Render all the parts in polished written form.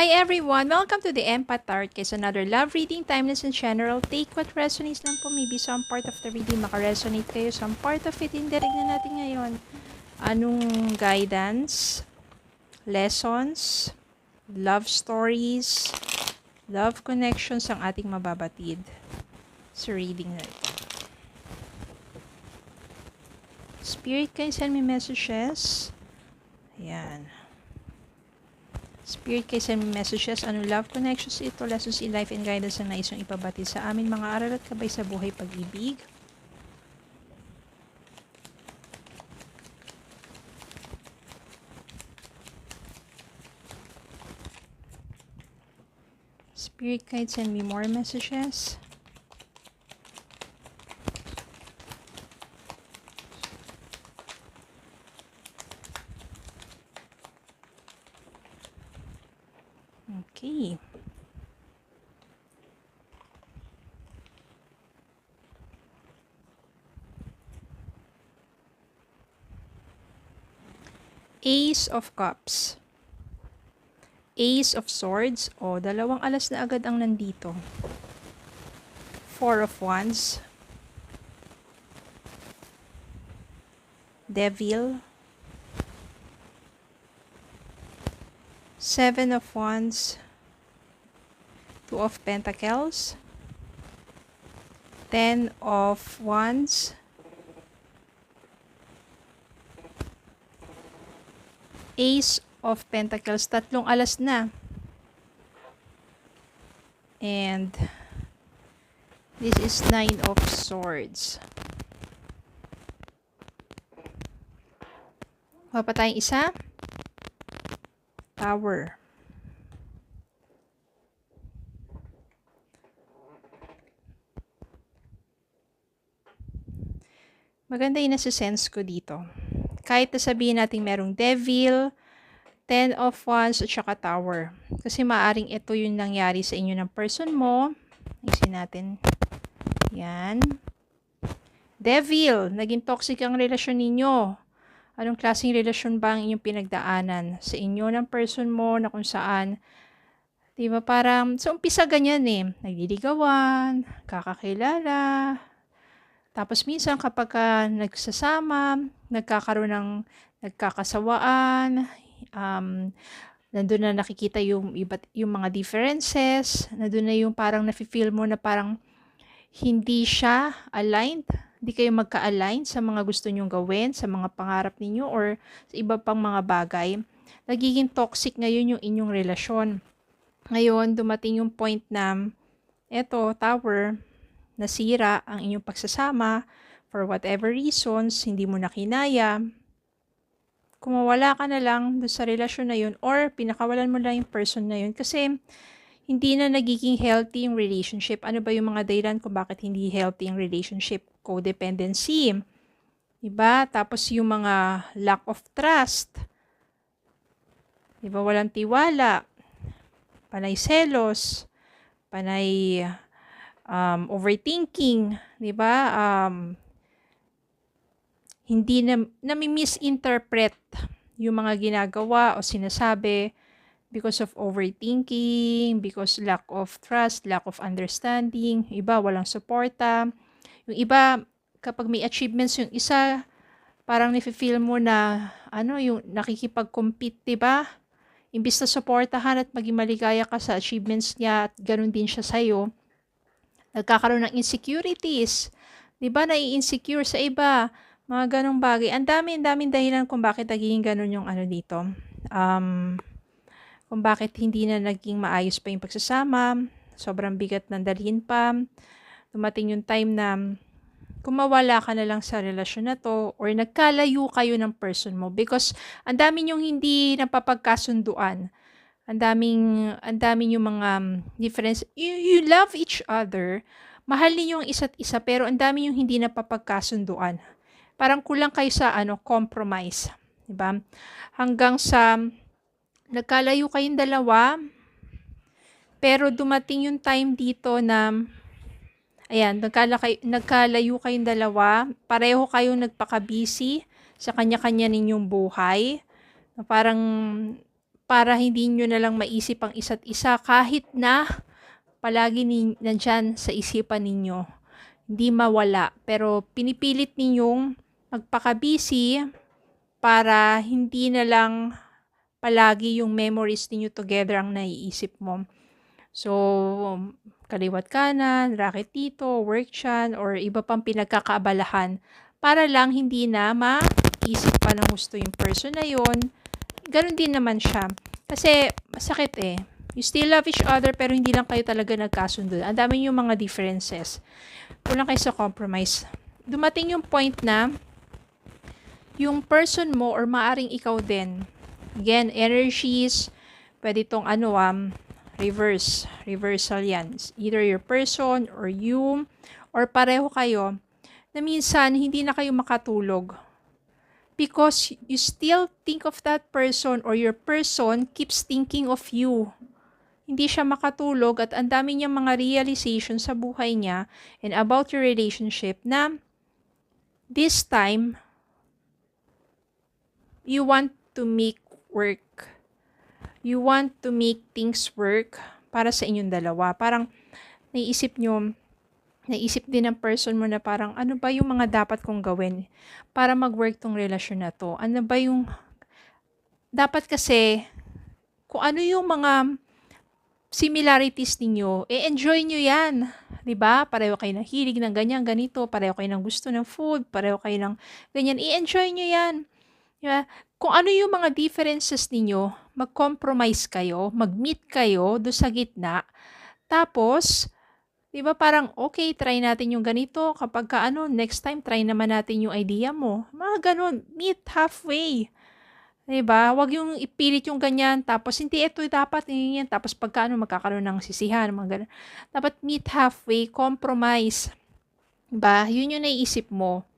Hi everyone! Welcome to the Empath Tarot Case, another love reading, timeless and general. Take what resonates lang po. Maybe some part of the reading makaresonate kayo. Some part of it, hindi rin na natin ngayon. Anong guidance, lessons, love stories, love connections ang ating mababatid sa reading na ito. Spirit, can you send me messages? Ayan. Spirit, kayo send me messages. Anong love connections ito? Lessons in life and guidance ang nais yung ipabatid sa amin. Mga aral at kabay sa buhay pag-ibig. Spirit guide, send me more messages. Okay. Ace of Cups. Ace of Swords. O, dalawang alas na agad ang nandito. Four of Wands. Devil. Seven of Wands. Two of Pentacles. 10 of Wands. Ace of Pentacles. Tatlong alas na. And this is 9 of Swords. Wala pa tayong isa. Tower. Maganda yung nasa-sense ko dito. Kahit nasabihin natin merong Devil, 10 of Wands, at saka Tower. Kasi maaring ito yung nangyari sa inyo ng person mo. Isin natin. Yan. Devil, naging toxic ang relasyon ninyo. Anong klaseng relasyon ba ang inyong pinagdaanan sa inyo ng person mo na kung saan, diba parang, sa umpisa ganyan eh, nagliligawan, kakakilala, tapos minsan kapag nagsasama, nagkakaroon ng nagkakasawaan, nandun na nakikita yung mga differences, nandun na yung parang nafe-feel mo na parang hindi siya aligned, hindi kayo magka-align sa mga gusto nyong gawin, sa mga pangarap ninyo, or sa iba pang mga bagay. Nagiging toxic ngayon yung inyong relasyon. Ngayon, dumating yung point na, eto, Tower, nasira ang inyong pagsasama for whatever reasons, hindi mo na kinaya. Kung mawala ka na lang doon sa relasyon na yun, or pinakawalan mo lang yung person na yun kasi hindi na nagiging healthy yung relationship. Ano ba yung mga dahilan kung bakit hindi healthy yung relationship? Codependency. Diba? Tapos yung mga lack of trust. Diba? Walang tiwala. Panay selos. Panay overthinking, 'di ba? Hindi na nami-misinterpret yung mga ginagawa o sinasabi because of overthinking, because lack of trust, lack of understanding. Iba walang suporta. Yung iba kapag may achievements yung isa, parang nafe-feel mo na yung nakikipag-compete, 'di ba? Imbis na suportahan at maging maligaya ka sa achievements niya at ganoon din siya sa iyo, nagkakaroon ng insecurities. 'Di ba, nai-insecure sa iba, mga ganong bagay. Ang daming dahilan kung bakit naging ganon yung dito. Kung bakit hindi na naging maayos pa yung pagsasama, sobrang bigat ng dalhin pa. Dumating yung time na kung mawala ka na lang sa relasyon na to, or nagkalayo kayo ng person mo because ang dami yung hindi napapagkasunduan. Ang daming yung mga difference. You love each other. Mahal niyo yung isa't isa, pero ang dami yung hindi napapagkasunduan. Parang kulang kayo sa compromise, 'di ba? Hanggang sa nagkalayo kayong dalawa, pero dumating yung time dito na ayan, nagkalayo kayong dalawa, pareho kayong nagpaka-busy sa kanya-kanya ninyong buhay. Parang para hindi nyo na lang maisip ang isa't isa kahit na palagi nandyan sa isipan ninyo. Hindi mawala, pero pinipilit ninyong magpaka-busy para hindi na lang palagi yung memories ninyo together ang naiisip mo. So, kaliwat kanan, racket dito, work dyan, or iba pang pinagkakaabalahan para lang hindi na maisip pa ng gusto yung person na yon. Ganon din naman siya. Kasi masakit eh. You still love each other pero hindi lang kayo talaga nagkasundo. Ang dami yung mga differences. Kulang kayo sa compromise. Dumating yung point na yung person mo or maaring ikaw din. Again, energies, pwede itong reversal yan. Either your person or you or pareho kayo na minsan hindi na kayo makatulog because you still think of that person or your person keeps thinking of you. Hindi siya makatulog at ang dami niyang mga realization sa buhay niya and about your relationship na this time you want to make work. You want to make things work para sa inyong dalawa. Parang naisip din ng person mo na parang ano ba yung mga dapat kong gawin para mag-work tong relasyon na to? Ano ba yung dapat kasi kung ano yung mga similarities ninyo, enjoy nyo yan. 'Di ba? Pareho kayo ng hilig ng ganyan, ganito, pareho kayo ng gusto ng food, pareho kayo ng ganyan, i-enjoy nyo yan. Diba? Kung ano yung mga differences ninyo, mag-compromise kayo, mag-meet kayo do sa gitna. Tapos, 'di ba parang okay, try natin yung ganito kapag next time try naman natin yung idea mo. Mga ganun, meet halfway. 'Di ba? Wag yung ipilit yung ganyan tapos hindi ito dapat yan tapos pagka magkakaroon ng sisihan, mga ganun. Dapat meet halfway, compromise. 'Di ba? Yun yung naiisip mo.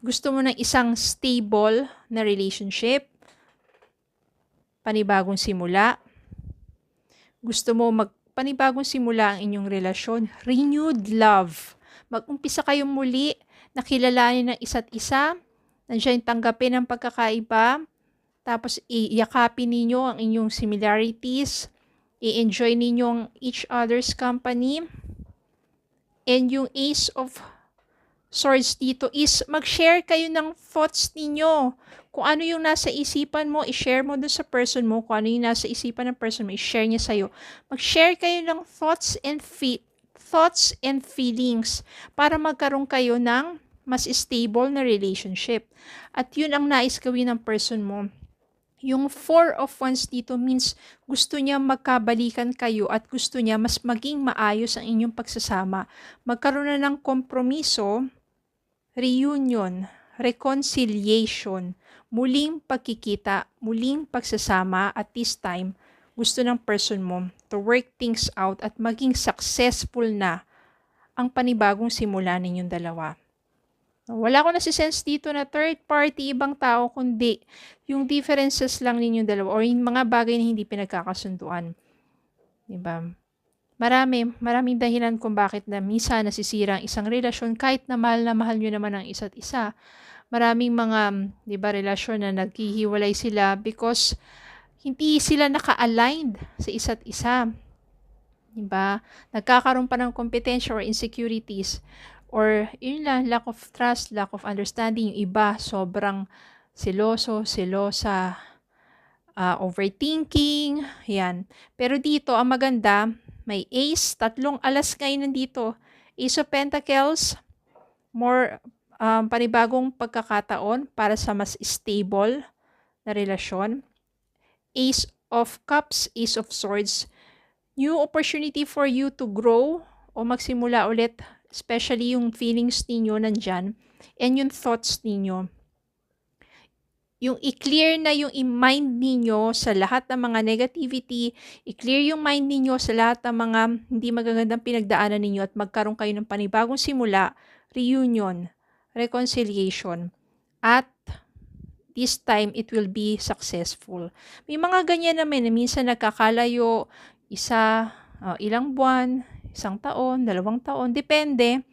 Gusto mo ng isang stable na relationship, panibagong simula. Gusto mo panibagong simula ang inyong relasyon, renewed love. Mag-umpisa kayong muli, nakilalanin ng isa't isa, nandiyan tanggapin ang pagkakaiba, tapos iyakapin ninyo ang inyong similarities, i-enjoy ninyo ang each other's company, and yung Ace of Swords dito is mag-share kayo ng thoughts ninyo. Kung ano yung nasa isipan mo, i-share mo dun sa person mo. Kung ano yung nasa isipan ng person mo, i-share niya sa'yo. Mag-share kayo ng thoughts and feelings para magkaroon kayo ng mas stable na relationship. At yun ang nais gawin ng person mo. Yung 4 of Wands dito means gusto niya magkabalikan kayo at gusto niya mas maging maayos ang inyong pagsasama. Magkaroon na ng kompromiso, reunion, reconciliation, muling pagkikita, muling pagsasama at this time, gusto ng person mo to work things out at maging successful na ang panibagong simula ninyong dalawa. Wala ko nasisense dito na third party, ibang tao, kundi yung differences lang ninyong dalawa or yung mga bagay na hindi pinagkakasunduan. Diba? Maraming dahilan kung bakit na minsan nasisira ang isang relasyon kahit na mahal nyo naman ang isa't isa. Maraming mga, relasyon na naghihiwalay sila because hindi sila naka-aligned sa isa't isa. Diba? Nagkakaroon pa ng competition or insecurities or yun lang, lack of trust, lack of understanding. Yung iba, sobrang selosa, overthinking, yan. Pero dito, ang maganda, may Ace, 3 alas ngayon nandito. Ace of Pentacles, more panibagong pagkakataon para sa mas stable na relasyon. Ace of Cups, Ace of Swords, new opportunity for you to grow o magsimula ulit, especially yung feelings ninyo nandyan and yung thoughts ninyo. Yung i-clear na yung mind ninyo sa lahat ng mga negativity, i-clear yung mind ninyo sa lahat ng mga hindi magagandang pinagdaanan ninyo at magkaroon kayo ng panibagong simula, reunion, reconciliation. At this time, it will be successful. May mga ganyan naman na minsan nagkakalayo, ilang buwan, 1 taon, 2 taon, depende.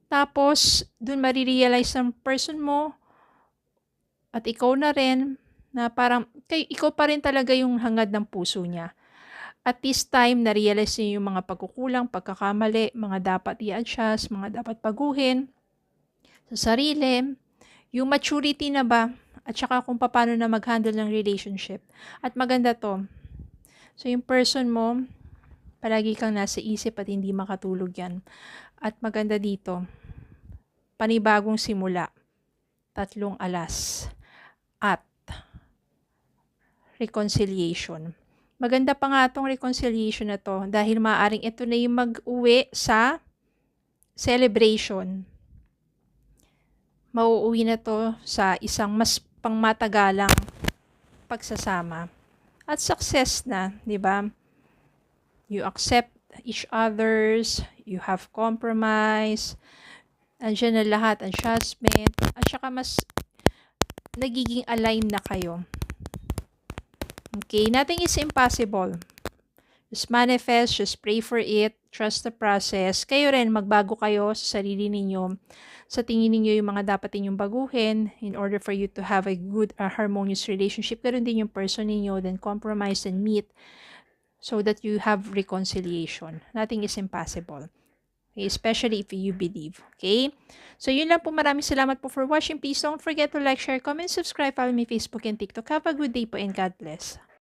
Tapos, dun marirealize ng person mo, at ikaw na rin, na parang ikaw pa rin talaga yung hangad ng puso niya. At this time, na-realize niyo yung mga pagkukulang, pagkakamali, mga dapat i-adjust, mga dapat baguhin sa sarili, yung maturity na ba, at saka kung paano na mag-handle ng relationship. At maganda to. So, yung person mo, palagi kang nasa isip at hindi makatulog yan. At maganda dito, panibagong simula, 3 alas, at reconciliation. Maganda pa nga itong reconciliation na to dahil maaaring ito na yung mag-uwi sa celebration. Mauuwi na to sa isang mas pangmatagalang pagsasama. At success na, di ba? You accept each others, you have compromise, andyan na lahat, adjustment, at saka mas nagiging align na kayo. Okay, nothing is impossible. Just manifest, just pray for it, trust the process. Kayo rin, magbago kayo sa sarili ninyo. Sa tingin ninyo yung mga dapat ninyong baguhin in order for you to have a good, harmonious relationship. Ganun din yung person ninyo, then compromise and meet so that you have reconciliation. Nothing is impossible. Okay, especially if you believe. Okay? So, yun lang po. Maraming salamat po for watching. Please don't forget to like, share, comment, subscribe, follow me Facebook and TikTok. Have a good day po and God bless.